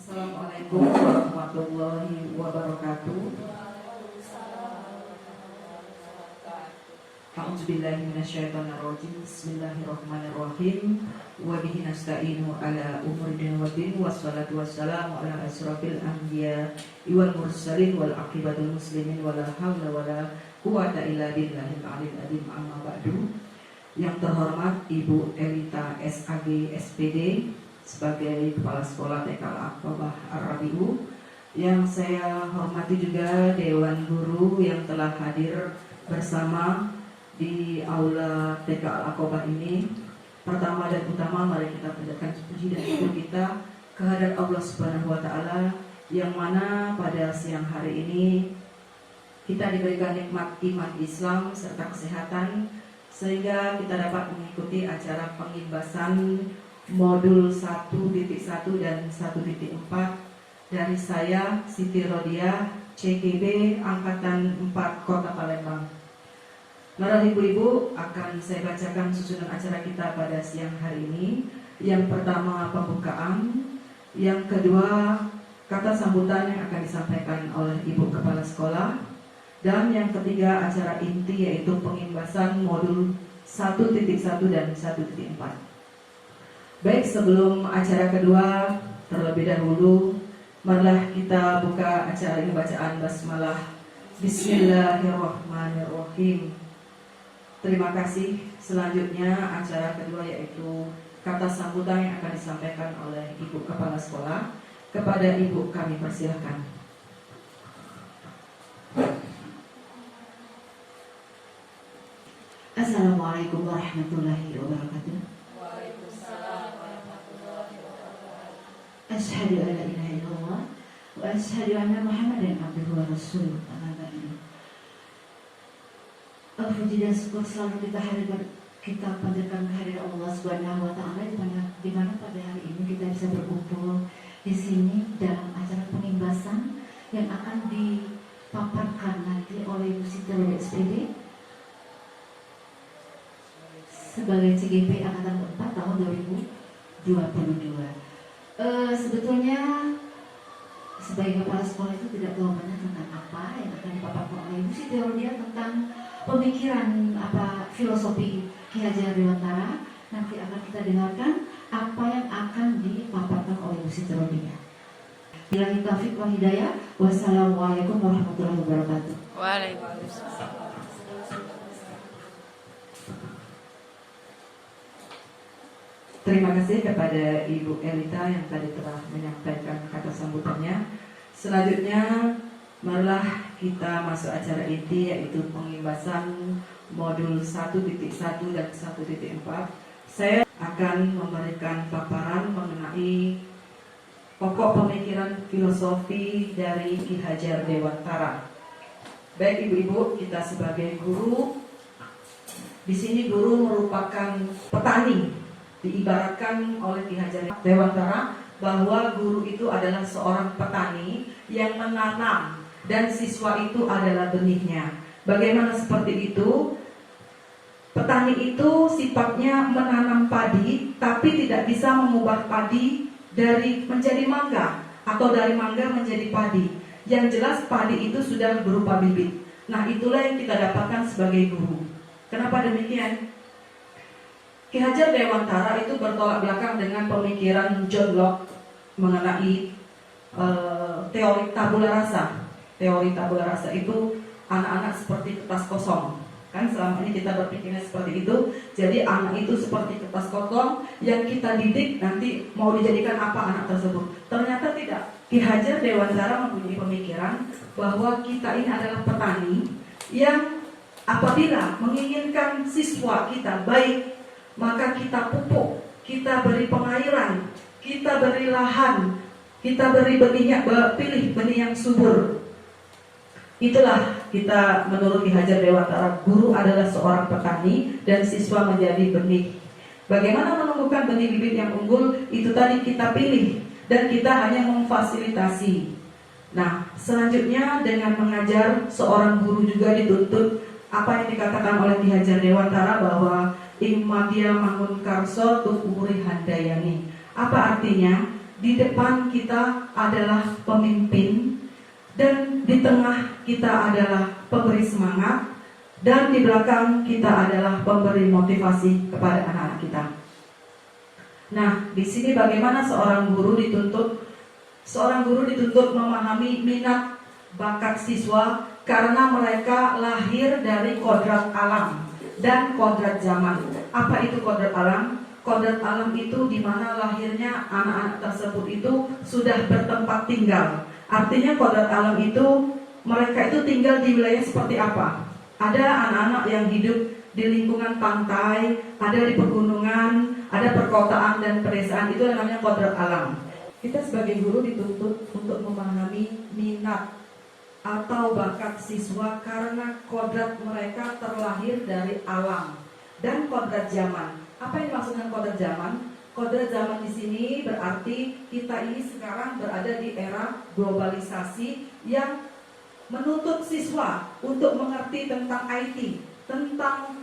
Assalamualaikum warahmatullahi wabarakatuh. A'udzubillahi minasyaitonirrajim. Bismillahirrahmanirrahim. Wa bihi nasta'inu ala umuri din wa din, wassalatu wassalamu ala asyrafil anbiya wal mursalin wal aqibatul muslimin wala haula wala quwata illa billahil aliyil azim. Amma ba'du. Yang terhormat Ibu Elita SAG SPD sebagai Kepala Sekolah TK Al-Aqabah Ar-Rabi'u, yang saya hormati juga Dewan Guru yang telah hadir bersama di Aula TK Al-Aqabah ini. Pertama dan utama, mari kita panjatkan puji dan syukur kita kehadirat Allah Subhanahu wa Ta'ala, yang mana pada siang hari ini kita diberikan nikmat iman Islam serta kesehatan, sehingga kita dapat mengikuti acara pengimbasan modul 1.1 dan 1.4 dari saya, Siti Rodiah, CGB Angkatan 4 Kota Palembang. Para ibu-ibu, akan saya bacakan susunan acara kita pada siang hari ini. Yang pertama pembukaan, yang kedua kata sambutan yang akan disampaikan oleh Ibu Kepala Sekolah, dan yang ketiga acara inti yaitu pengimbasan modul 1.1 dan 1.4. Baik, sebelum acara kedua, terlebih dahulu marilah kita buka acara ini bacaan basmalah. Bismillahirrahmanirrahim. Terima kasih. Selanjutnya acara kedua yaitu kata sambutan yang akan disampaikan oleh Ibu Kepala Sekolah. Kepada Ibu kami persilahkan. Assalamualaikum warahmatullahi wabarakatuh. Waalaikumsalam warahmatullahi wabarakatuh. Asyhadu an la ilaha illallah wa asyhadu anna Muhammadan abduhu wa rasuluh. Puji dan syukur selalu kita panjatkan kehadiran Allah Subhanahu wa Ta'ala, di mana pada hari ini kita bisa berkumpul di sini dalam acara pengimbasan yang akan dipaparkan nanti oleh Ibu Siti Rodiah SPD sebagai CGP Angkatan 4 tahun 2022. Sebetulnya sebagai kepala sekolah itu tidak tahu banyak tentang apa yang akan dipaparkan oleh Ibu Siti Rodiah tentang pemikiran filosofi Ki Hajar Dewantara. Nanti akan kita dengarkan apa yang akan dipaparkan oleh Ibu Siti Rodiah. Billahi taufiq wal hidayah. Wassalamualaikum warahmatullahi wabarakatuh. Waalaikumsalam. Terima kasih kepada Ibu Elita yang tadi telah menyampaikan kata sambutannya. Selanjutnya, marilah kita masuk acara inti yaitu pengimbasan modul 1.1 dan 1.4. Saya akan memberikan paparan mengenai pokok pemikiran filosofi dari Ki Hajar Dewantara. Baik ibu-ibu, kita sebagai guru, di sini guru merupakan petani. Diibaratkan oleh Ki Hajar Dewantara bahwa guru itu adalah seorang petani yang menanam dan siswa itu adalah benihnya. Bagaimana seperti itu? Petani itu sifatnya menanam padi, tapi tidak bisa mengubah padi dari menjadi mangga atau dari mangga menjadi padi. Yang jelas padi itu sudah berupa bibit. Nah, itulah yang kita dapatkan sebagai guru. Kenapa demikian? Ki Hajar Dewantara itu bertolak belakang dengan pemikiran John Locke mengenai teori tabula rasa. Teori tabula rasa itu anak-anak seperti kertas kosong. Kan selama ini kita berpikirnya seperti itu. Jadi anak itu seperti kertas kosong yang kita didik, nanti mau dijadikan apa anak tersebut. Ternyata tidak. Ki Hajar Dewantara mempunyai pemikiran bahwa kita ini adalah petani yang apabila menginginkan siswa kita baik, maka kita pupuk, kita beri pengairan, kita beri lahan, kita beri benihnya, pilih benih yang subur. Itulah kita menurut Ki Hajar Dewantara, guru adalah seorang petani dan siswa menjadi benih. Bagaimana menemukan benih bibit yang unggul? Itu tadi kita pilih dan kita hanya memfasilitasi. Nah, selanjutnya dengan mengajar, seorang guru juga dituntut apa yang dikatakan oleh Ki Hajar Dewantara bahwa Immadya mangun karso tuk umuri handayani. Apa artinya? di depan kita adalah pemimpin, dan di tengah kita adalah pemberi semangat, dan di belakang kita adalah pemberi motivasi kepada anak-anak kita. Nah, di sini bagaimana seorang guru dituntut memahami minat bakat siswa karena mereka lahir dari kodrat alam dan kodrat zaman. Apa itu kodrat alam? Kodrat alam itu di mana lahirnya anak-anak tersebut itu sudah bertempat tinggal. Artinya kodrat alam itu mereka itu tinggal di wilayah seperti apa? Ada anak-anak yang hidup di lingkungan pantai, ada di pegunungan, ada perkotaan dan pedesaan, itu yang namanya kodrat alam. Kita sebagai guru dituntut untuk memahami minat atau bakat siswa karena kodrat mereka terlahir dari alam dan kodrat zaman. Apa yang dimaksud dengan kodrat zaman? Kodrat zaman di sini berarti kita ini sekarang berada di era globalisasi yang menuntut siswa untuk mengerti tentang IT, tentang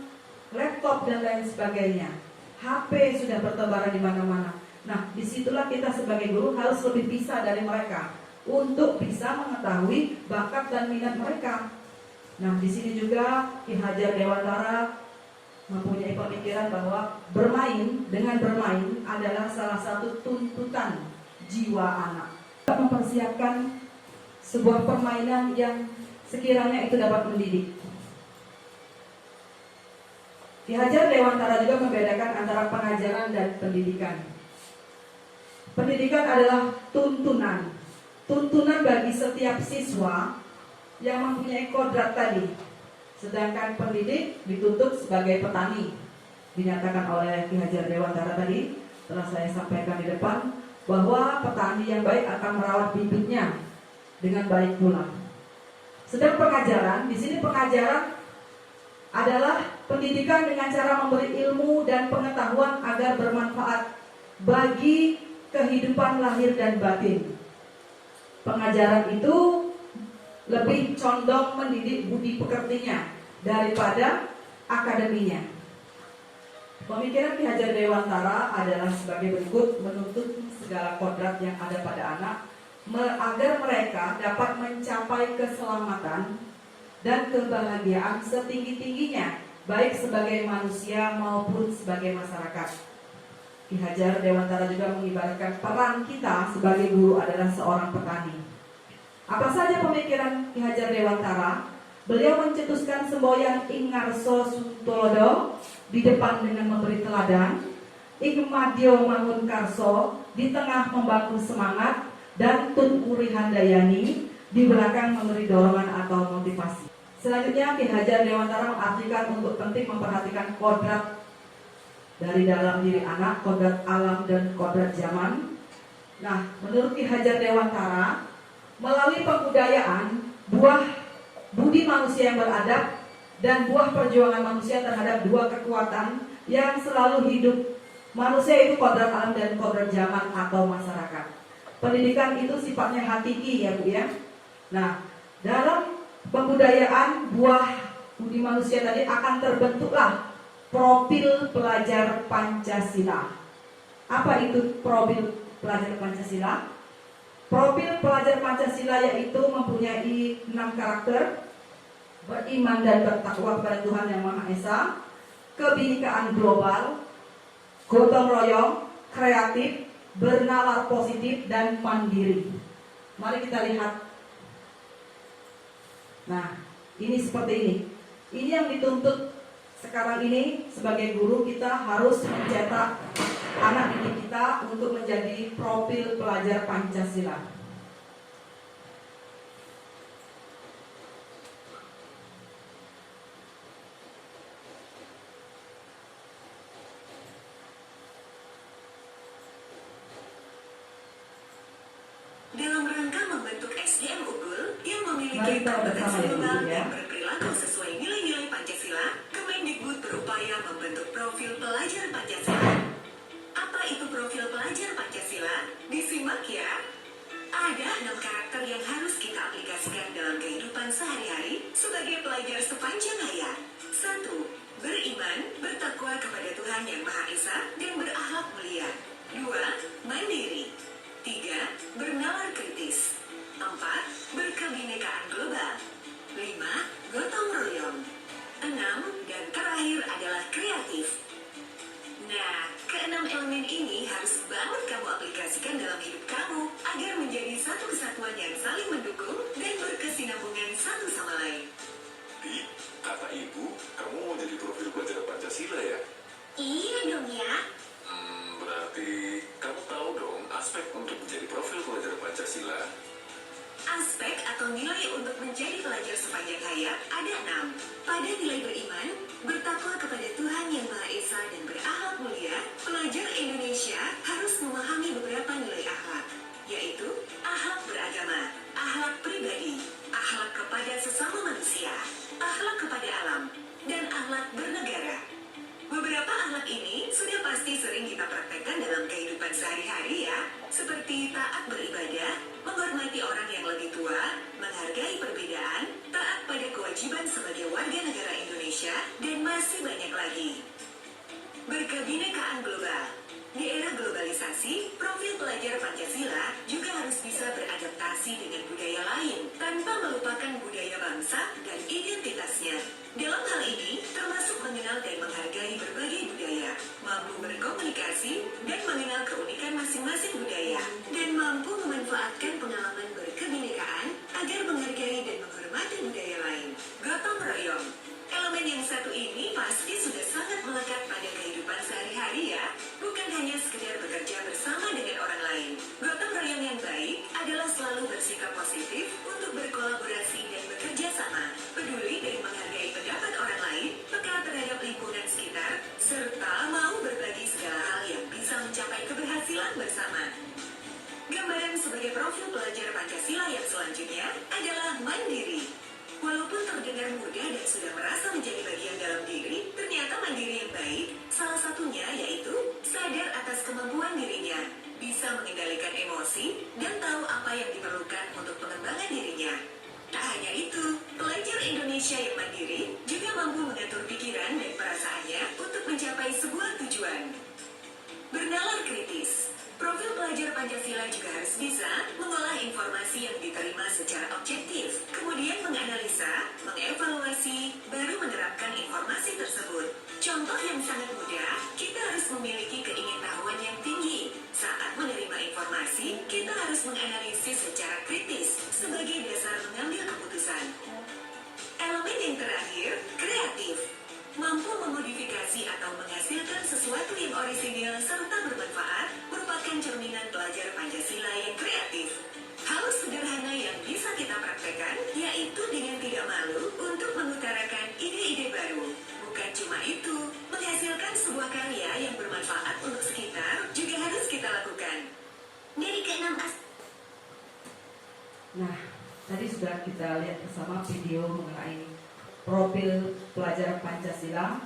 laptop dan lain sebagainya. HP sudah bertebaran di mana-mana. Nah, disitulah kita sebagai guru harus lebih bisa dari mereka untuk bisa mengetahui bakat dan minat mereka. Nah, di sini juga Ki Hajar Dewantara mempunyai pemikiran bahwa dengan bermain adalah salah satu tuntutan jiwa anak. Mempersiapkan sebuah permainan yang sekiranya itu dapat mendidik. Ki Hajar Dewantara juga membedakan antara pengajaran dan pendidikan. Pendidikan adalah tuntunan bagi setiap siswa yang mempunyai kodrat tadi. Sedangkan pendidik dituntut sebagai petani. Dinyatakan oleh Ki Hajar Dewantara tadi, telah saya sampaikan di depan, bahwa petani yang baik akan merawat bibitnya dengan baik pula. Sedang pengajaran, di sini pengajaran adalah pendidikan dengan cara memberi ilmu dan pengetahuan agar bermanfaat bagi kehidupan lahir dan batin. Pengajaran itu lebih condong mendidik budi pekertinya daripada akademinya. Pemikiran Ki Hajar Dewantara adalah sebagai berikut: menuntut segala kodrat yang ada pada anak agar mereka dapat mencapai keselamatan dan kebahagiaan setinggi-tingginya, baik sebagai manusia maupun sebagai masyarakat. Ki Hajar Dewantara juga mengibaratkan peran kita sebagai guru adalah seorang petani. Apa saja pemikiran Ki Hajar Dewantara? Beliau mencetuskan semboyan ing ngarso suntolodo di depan dengan memberi teladan, ing madyo mangun karso di tengah membangun semangat, dan tun uri handayani di belakang memberi dorongan atau motivasi. Selanjutnya Ki Hajar Dewantara mengartikan untuk penting memperhatikan kodrat dari dalam diri anak, kodrat alam dan kodrat zaman. Nah, menurut Ki Hajar Dewantara, melalui pembudayaan, buah budi manusia yang beradab dan buah perjuangan manusia terhadap dua kekuatan yang selalu hidup manusia, itu kodrat alam dan kodrat zaman atau masyarakat. Pendidikan itu sifatnya hakiki ya Bu ya. Nah, dalam pembudayaan buah budi manusia tadi akan terbentuklah profil pelajar Pancasila. Apa itu profil pelajar Pancasila? Profil pelajar Pancasila yaitu mempunyai 6 karakter: beriman dan bertakwa kepada Tuhan Yang Maha Esa, kebinekaan global, gotong royong, kreatif, bernalar positif, dan mandiri. Mari kita lihat. Nah, ini seperti ini. Ini yang dituntut sekarang ini. Sebagai guru kita harus mencetak anak didik kita untuk menjadi profil pelajar Pancasila. Dalam rangka membentuk SDM unggul yang Mari memiliki kita bersama kompetensi ya, Bu, global ya. dan berperilaku sesuai nilai-nilai Pancasila, Kemendikbud berupaya membentuk profil pelajar Pancasila. Apa itu profil pelajar Pancasila? Disimak ya. Ada 6 karakter yang harus kita aplikasikan dalam kehidupan sehari-hari sebagai pelajar sepanjang hayat. 1. Beriman, bertakwa kepada Tuhan Yang Maha Esa dan berakhlak mulia. 2. Mandiri. 3. persatuan yang saling mendukung dan berkesinambungan satu sama lain. Di, kata ibu, kamu mau jadi profil pelajar Pancasila ya? Iya dong ya. Berarti kamu tahu dong aspek untuk menjadi profil pelajar Pancasila. Aspek atau nilai untuk menjadi pelajar sepanjang hayat ada 6. Pada nilai beriman, bertakwa kepada Tuhan Yang Maha Esa dan berakhlak mulia, pelajar Indonesia harus memahami beberapa nilai akhlak, yaitu akhlak beragama, akhlak pribadi, akhlak kepada sesama manusia, akhlak kepada alam, dan akhlak bernegara. Beberapa akhlak ini sudah pasti sering kita praktekkan dalam kehidupan sehari-hari ya, seperti taat beribadah, menghormati orang yang lebih tua, menghargai perbedaan, taat pada kewajiban sebagai warga negara Indonesia, dan masih banyak lagi. Berkebinekaan global. Di era globalisasi, profil pelajar Pancasila juga harus bisa beradaptasi dengan budaya lain tanpa melupakan budaya bangsa dan identitasnya. Dalam hal ini, termasuk mengenal dan menghargai berbagai budaya, mampu berkomunikasi dan mengenal keunikan masing-masing budaya, dan mampu memanfaatkan pengalaman berkebinekaan agar menghargai dan menghormati budaya lain. Gotong royong. Elemen yang satu ini pasti sudah sangat melekat pada kehidupan sehari-hari ya, bukan hanya sekedar bekerja bersama dengan orang lain. Gotong royong yang baik adalah selalu bersikap positif untuk berkolaborasi dan bekerja sama, peduli dan menghargai pendapat orang lain, peka terhadap lingkungan sekitar, serta mau berbagi segala hal yang bisa mencapai keberhasilan bersama. Gambaran sebagai profil pelajar Pancasila yang selanjutnya adalah mandiri. Walaupun terdengar mudah dan sudah merasa menjadi bagian dalam diri, ternyata mandiri yang baik, salah satunya yaitu sadar atas kemampuan dirinya, bisa mengendalikan emosi, dan tahu apa yang diperlukan untuk pengembangan dirinya. Tak hanya itu, pelajar Indonesia yang mandiri juga mampu mengatur pikiran dan perasaannya untuk mencapai sebuah tujuan. Bernalar kritis. Profil pelajar Pancasila juga harus bisa mengolah informasi yang diterima secara objektif, kemudian menganalisa, mengevaluasi, baru menerapkan informasi tersebut. Contoh yang sangat mudah, kita harus memiliki keingintahuan yang tinggi. Saat menerima informasi, kita harus menganalisis secara kritis sebagai dasar mengambil keputusan. Elemen yang terakhir, kreatif. Mampu memodifikasi atau menghasilkan sesuatu yang orisinil serta bermanfaat merupakan cerminan pelajar Pancasila yang kreatif. Hal sederhana yang bisa kita praktekkan yaitu dengan tidak malu untuk mengutarakan ide-ide baru. Bukan cuma itu, menghasilkan sebuah karya yang bermanfaat untuk sekitar juga harus kita lakukan. Dari ke-6 Nah, tadi sudah kita lihat bersama video mengenai profil pelajar Pancasila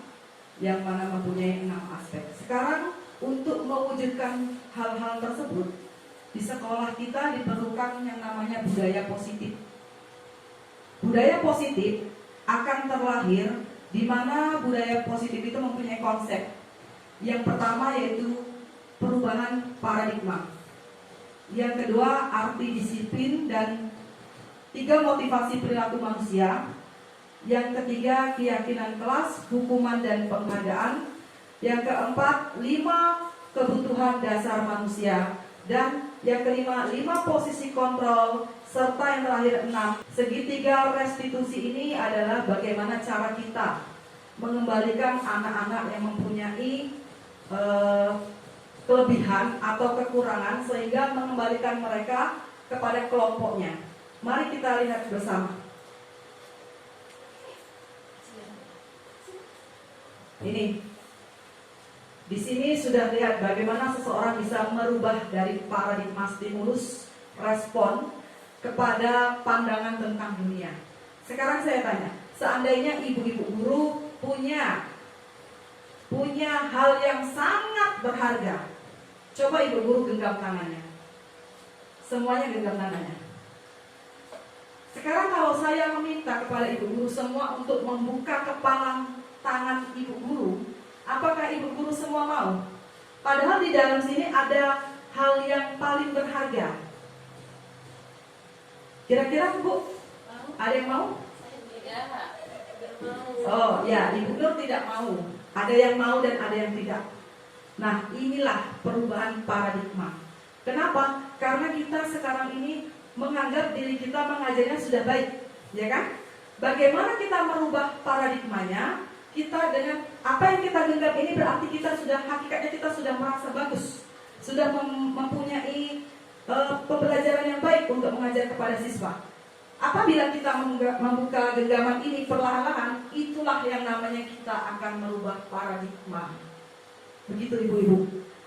yang mana mempunyai 6 aspek. Sekarang untuk mewujudkan hal-hal tersebut di sekolah kita diperlukan yang namanya budaya positif. Budaya positif akan terlahir di mana budaya positif itu mempunyai konsep. Yang pertama yaitu perubahan paradigma. Yang kedua arti disiplin dan 3 motivasi perilaku manusia. Yang ketiga, keyakinan kelas, hukuman dan penghargaan. Yang keempat, 5 kebutuhan dasar manusia. Dan yang kelima, 5 posisi kontrol. Serta yang terakhir 6, segitiga restitusi. Ini adalah bagaimana cara kita mengembalikan anak-anak yang mempunyai kelebihan atau kekurangan, sehingga mengembalikan mereka kepada kelompoknya. Mari kita lihat bersama. Ini, di sini sudah lihat bagaimana seseorang bisa merubah dari paradigma stimulus respon kepada pandangan tentang dunia. Sekarang saya tanya, seandainya ibu-ibu guru punya hal yang sangat berharga, coba ibu guru genggam tangannya. Semuanya genggam tangannya. Sekarang kalau saya meminta kepada ibu guru semua untuk membuka kepala tangan ibu guru, apakah ibu guru semua mau? Padahal di dalam sini ada hal yang paling berharga. Kira-kira Bu, ada yang mau? Oh ya, ibu Nur tidak mau. Ada yang mau dan ada yang tidak. Nah, inilah perubahan paradigma. Kenapa? Karena kita sekarang ini menganggap diri kita mengajarnya sudah baik, ya kan? Bagaimana kita merubah paradigmanya? Kita dengan apa yang kita genggam ini berarti kita sudah, hakikatnya kita sudah merasa bagus, sudah mempunyai pembelajaran yang baik untuk mengajar kepada siswa. Apabila kita membuka genggaman ini perlahan-lahan, itulah yang namanya kita akan merubah paradigma. Begitu ibu-ibu.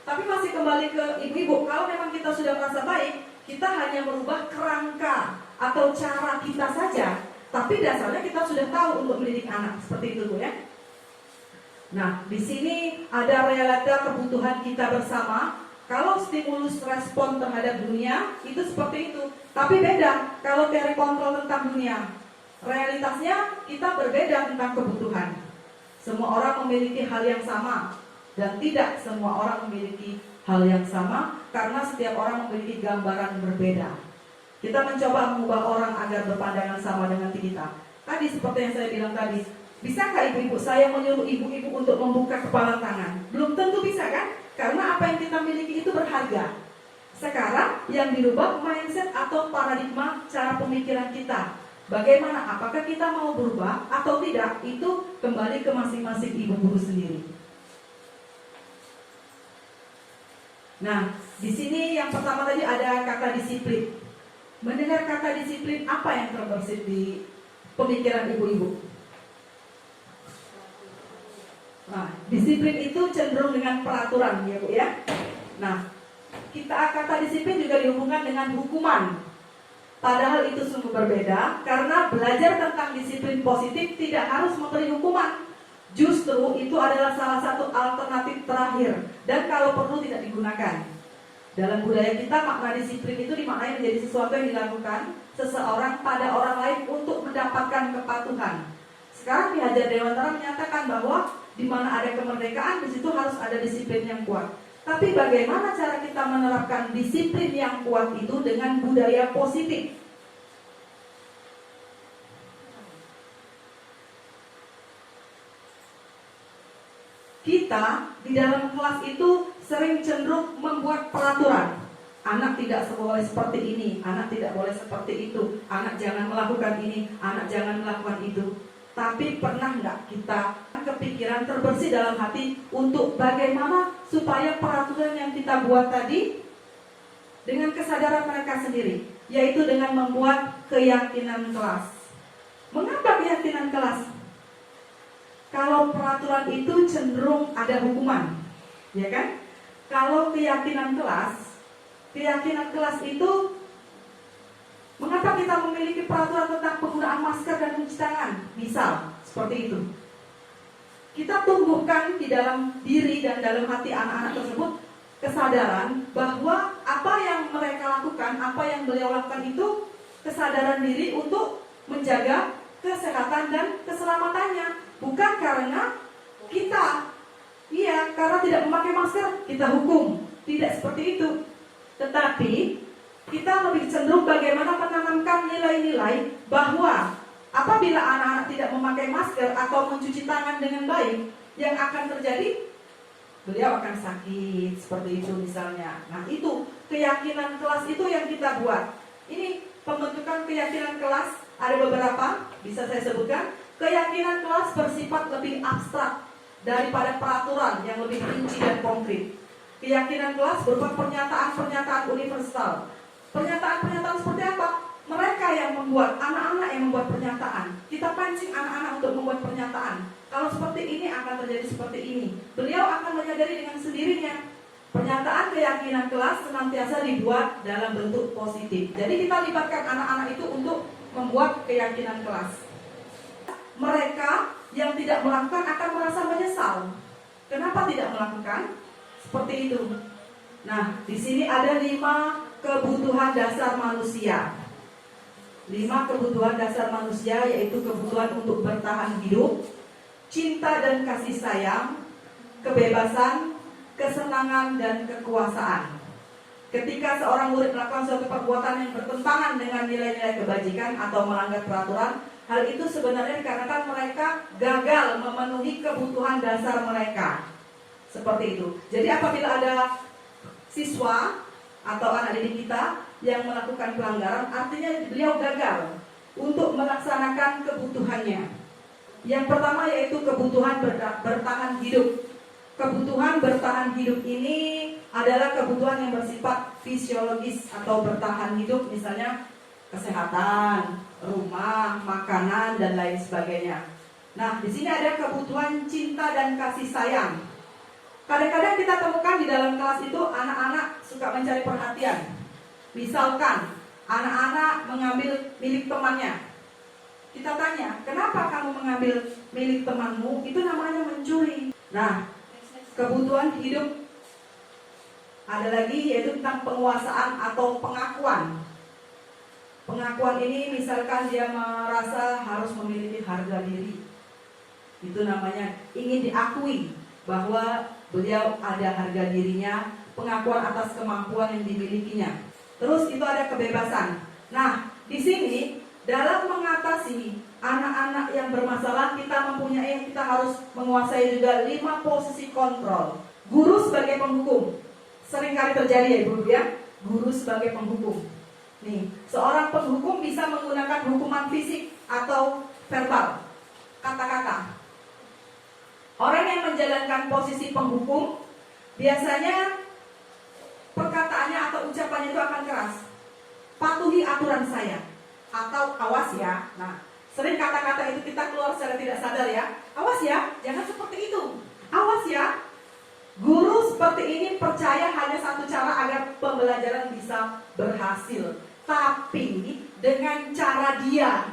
Tapi masih kembali ke ibu-ibu, kalau memang kita sudah merasa baik, kita hanya merubah kerangka atau cara kita saja. Tapi dasarnya kita sudah tahu untuk mendidik anak, seperti itu Bu ya. Nah, di sini ada realita kebutuhan kita bersama. Kalau stimulus respon terhadap dunia itu seperti itu. Tapi beda kalau teori kontrol tentang dunia. Realitasnya kita berbeda tentang kebutuhan. Semua orang memiliki hal yang sama, dan tidak semua orang memiliki hal yang sama karena setiap orang memiliki gambaran berbeda. Kita mencoba mengubah orang agar berpandangan sama dengan kita. Tadi seperti yang saya bilang tadi, bisakah ibu-ibu saya menyuruh ibu-ibu untuk membuka kepala tangan? Belum tentu bisa kan? Karena apa yang kita miliki itu berharga. Sekarang yang dirubah mindset atau paradigma cara pemikiran kita. Bagaimana? Apakah kita mau berubah atau tidak? Itu kembali ke masing-masing ibu guru sendiri. Nah, di sini yang pertama tadi ada kata disiplin. Mendengar kata disiplin, apa yang terbersit di pemikiran ibu-ibu? Nah, disiplin itu cenderung dengan peraturan ya Bu ya. Nah, kata disiplin juga dihubungkan dengan hukuman. Padahal itu sungguh berbeda, karena belajar tentang disiplin positif tidak harus memberi hukuman. Justru itu adalah salah satu alternatif terakhir, dan kalau perlu tidak digunakan. Dalam budaya kita, makna disiplin itu dimaknai menjadi sesuatu yang dilakukan seseorang pada orang lain untuk mendapatkan kepatuhan. Sekarang Ki Hajar Dewantara menyatakan bahwa di mana ada kemerdekaan, di situ harus ada disiplin yang kuat. Tapi bagaimana cara kita menerapkan disiplin yang kuat itu dengan budaya positif? Kita di dalam kelas itu sering cenderung membuat peraturan. Anak tidak boleh seperti ini, anak tidak boleh seperti itu, anak jangan melakukan ini, anak jangan melakukan itu. Tapi pernah nggak kita kepikiran terbersih dalam hati untuk bagaimana supaya peraturan yang kita buat tadi dengan kesadaran mereka sendiri, yaitu dengan membuat keyakinan kelas. Mengapa keyakinan kelas? Kalau peraturan itu cenderung ada hukuman, ya kan? Kalau keyakinan kelas itu, mengapa kita memiliki peraturan tentang penggunaan masker dan mencuci tangan? Misal, seperti itu. Kita tumbuhkan di dalam diri dan dalam hati anak-anak tersebut kesadaran bahwa apa yang mereka lakukan, apa yang beliau lakukan itu kesadaran diri untuk menjaga kesehatan dan keselamatannya. Bukan karena kita, karena tidak memakai masker, kita hukum. Tidak seperti itu. Tetapi kita lebih cenderung bagaimana menanamkan nilai-nilai bahwa apabila anak-anak tidak memakai masker atau mencuci tangan dengan baik, yang akan terjadi, beliau akan sakit, seperti itu misalnya. Nah itu, keyakinan kelas itu yang kita buat. Ini pembentukan keyakinan kelas, ada beberapa, bisa saya sebutkan. Keyakinan kelas bersifat lebih abstrak daripada peraturan yang lebih rinci dan konkret. Keyakinan kelas berupa pernyataan-pernyataan universal. Pernyataan-pernyataan seperti apa? Mereka yang membuat, anak-anak yang membuat pernyataan. Kita pancing anak-anak untuk membuat pernyataan. Kalau seperti ini akan terjadi seperti ini. Beliau akan menyadari dengan sendirinya. Pernyataan keyakinan kelas senantiasa dibuat dalam bentuk positif. Jadi kita libatkan anak-anak itu untuk membuat keyakinan kelas. Mereka yang tidak melakukan akan merasa menyesal. Kenapa tidak melakukan? Seperti itu. Nah, di sini ada 5 kebutuhan dasar manusia. 5 kebutuhan dasar manusia, yaitu kebutuhan untuk bertahan hidup, cinta dan kasih sayang, kebebasan, kesenangan dan kekuasaan. Ketika seorang murid melakukan suatu perbuatan yang bertentangan dengan nilai-nilai kebajikan atau melanggar peraturan, hal itu sebenarnya dikarenakan mereka gagal memenuhi kebutuhan dasar mereka. Seperti itu. Jadi apabila ada siswa atau anak didik kita yang melakukan pelanggaran, artinya beliau gagal untuk melaksanakan kebutuhannya. Yang pertama yaitu kebutuhan bertahan hidup. Kebutuhan bertahan hidup ini adalah kebutuhan yang bersifat fisiologis atau bertahan hidup, misalnya kesehatan, rumah, makanan, dan lain sebagainya. Nah, di sini ada kebutuhan cinta dan kasih sayang. Kadang-kadang kita temukan di dalam kelas itu anak-anak suka mencari perhatian. Misalkan anak-anak mengambil milik temannya. Kita tanya, kenapa kamu mengambil milik temanmu? Itu namanya mencuri. Nah, kebutuhan hidup ada lagi yaitu tentang penguasaan atau pengakuan. Pengakuan ini misalkan dia merasa harus memiliki harga diri. Itu namanya ingin diakui bahwa beliau ada harga dirinya, pengakuan atas kemampuan yang dimilikinya. Terus itu ada kebebasan. Nah, di sini dalam mengatasi anak-anak yang bermasalah, kita harus menguasai juga 5 posisi kontrol. Guru sebagai penghukum. Seringkali terjadi ya Ibu ya, guru sebagai penghukum. Nih, seorang penghukum bisa menggunakan hukuman fisik atau verbal, kata-kata. Orang yang menjalankan posisi penghukum biasanya perkataannya atau ucapannya itu akan keras. Patuhi aturan saya, atau awas ya. Nah, sering kata-kata itu kita keluar secara tidak sadar ya. Awas ya, jangan seperti itu. Awas ya. Guru seperti ini percaya hanya satu cara agar pembelajaran bisa berhasil, tapi dengan cara dia,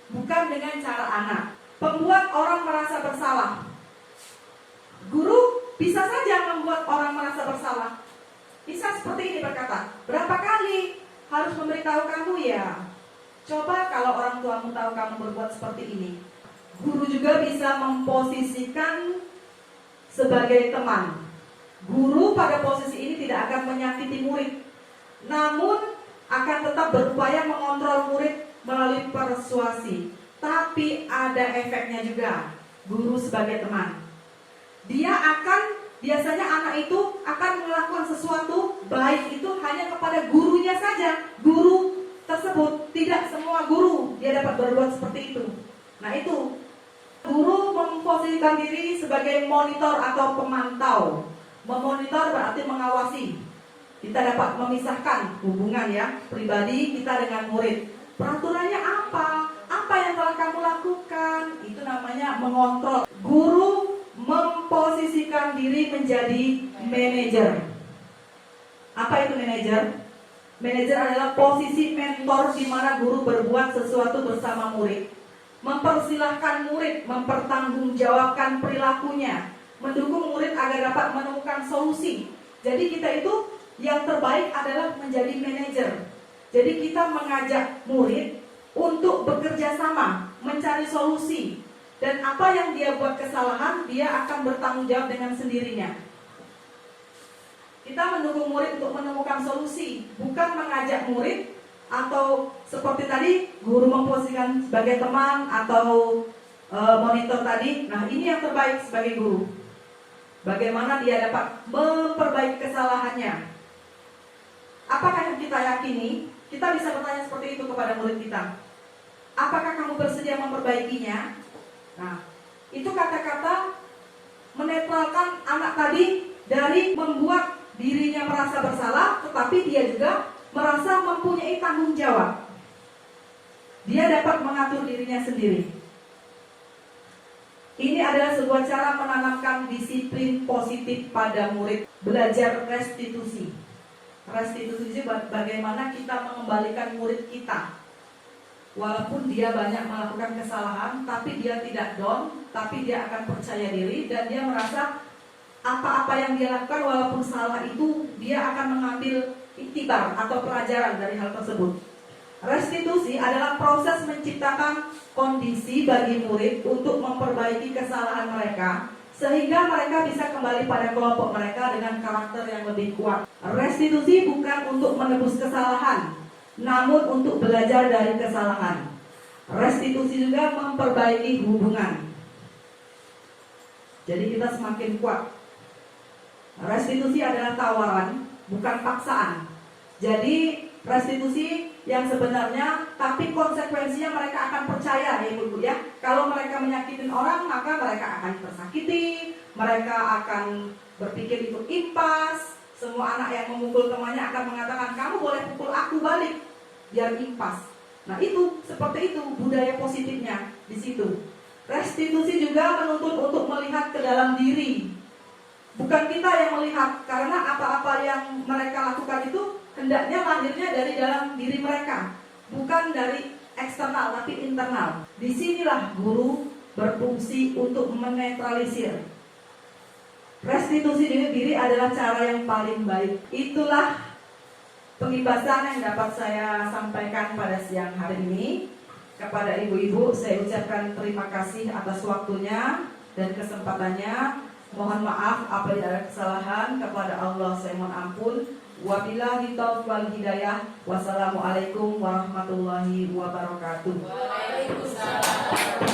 bukan dengan cara anak. Pembuat orang merasa bersalah. Guru bisa saja membuat orang merasa bersalah. Bisa seperti ini berkata, berapa kali harus memberitahu kamu ya? Coba kalau orang tuamu tahu kamu berbuat seperti ini. Guru juga bisa memposisikan sebagai teman. Guru pada posisi ini tidak akan menyakiti murid, namun akan tetap berupaya mengontrol murid melalui persuasi. Tapi ada efeknya juga. Guru sebagai teman, biasanya anak itu akan melakukan sesuatu baik itu hanya kepada gurunya saja. Guru tersebut, tidak semua guru dia dapat berbuat seperti itu. Nah itu, guru memposisikan diri sebagai monitor atau pemantau. Memonitor berarti mengawasi. Kita dapat memisahkan hubungan ya pribadi kita dengan murid. Peraturannya apa? Apa yang telah kamu lakukan? Itu namanya mengontrol. Guru memposisikan diri menjadi manajer. Apa itu manajer? Manajer adalah posisi mentor di mana guru berbuat sesuatu bersama murid, mempersilahkan murid mempertanggungjawabkan perilakunya, mendukung murid agar dapat menemukan solusi. Jadi kita itu yang terbaik adalah menjadi manajer. Jadi kita mengajak murid untuk bekerja sama, mencari solusi. Dan apa yang dia buat kesalahan, dia akan bertanggung jawab dengan sendirinya. Kita mendukung murid untuk menemukan solusi, bukan mengajak murid atau seperti tadi guru memposisikan sebagai teman atau monitor tadi. Nah, ini yang terbaik sebagai guru. Bagaimana dia dapat memperbaiki kesalahannya. Apakah yang kita yakini? Kita bisa bertanya seperti itu kepada murid kita. Apakah kamu bersedia memperbaikinya? Nah, itu kata-kata menetralkan anak tadi dari membuat dirinya merasa bersalah, tetapi dia juga merasa mempunyai tanggung jawab. Dia dapat mengatur dirinya sendiri. Ini adalah sebuah cara menanamkan disiplin positif pada murid. Belajar restitusi. Restitusi bagaimana kita mengembalikan murid kita. Walaupun dia banyak melakukan kesalahan, tapi dia tidak down, tapi dia akan percaya diri dan dia merasa apa-apa yang dia lakukan walaupun salah itu dia akan mengambil iktibar atau pelajaran dari hal tersebut. Restitusi adalah proses menciptakan kondisi bagi murid untuk memperbaiki kesalahan mereka sehingga mereka bisa kembali pada kelompok mereka dengan karakter yang lebih kuat. Restitusi bukan untuk menebus kesalahan, namun untuk belajar dari kesalahan. Restitusi juga memperbaiki hubungan. Jadi kita semakin kuat. Restitusi adalah tawaran, bukan paksaan. Jadi restitusi yang sebenarnya, tapi konsekuensinya mereka akan percaya ya ibu-ibu ya. Kalau mereka menyakitin orang, maka mereka akan tersakiti, mereka akan berpikir itu impas. Semua anak yang memukul temannya akan mengatakan, kamu boleh pukul aku balik, biar impas. Nah itu, seperti itu budaya positifnya di situ. Restitusi juga menuntut untuk melihat ke dalam diri. Bukan kita yang melihat, karena apa-apa yang mereka lakukan itu hendaknya lahirnya dari dalam diri mereka, bukan dari eksternal tapi internal. Disinilah guru berfungsi untuk menetralisir. Restitusi diri adalah cara yang paling baik. Itulah pengibasan yang dapat saya sampaikan pada siang hari ini. Kepada ibu-ibu saya ucapkan terima kasih atas waktunya dan kesempatannya. Mohon maaf apabila ada kesalahan, kepada Allah saya mohon ampun. Wabillahi taufiq wal hidayah. Wassalamualaikum warahmatullahi wabarakatuh. Waalaikumsalam.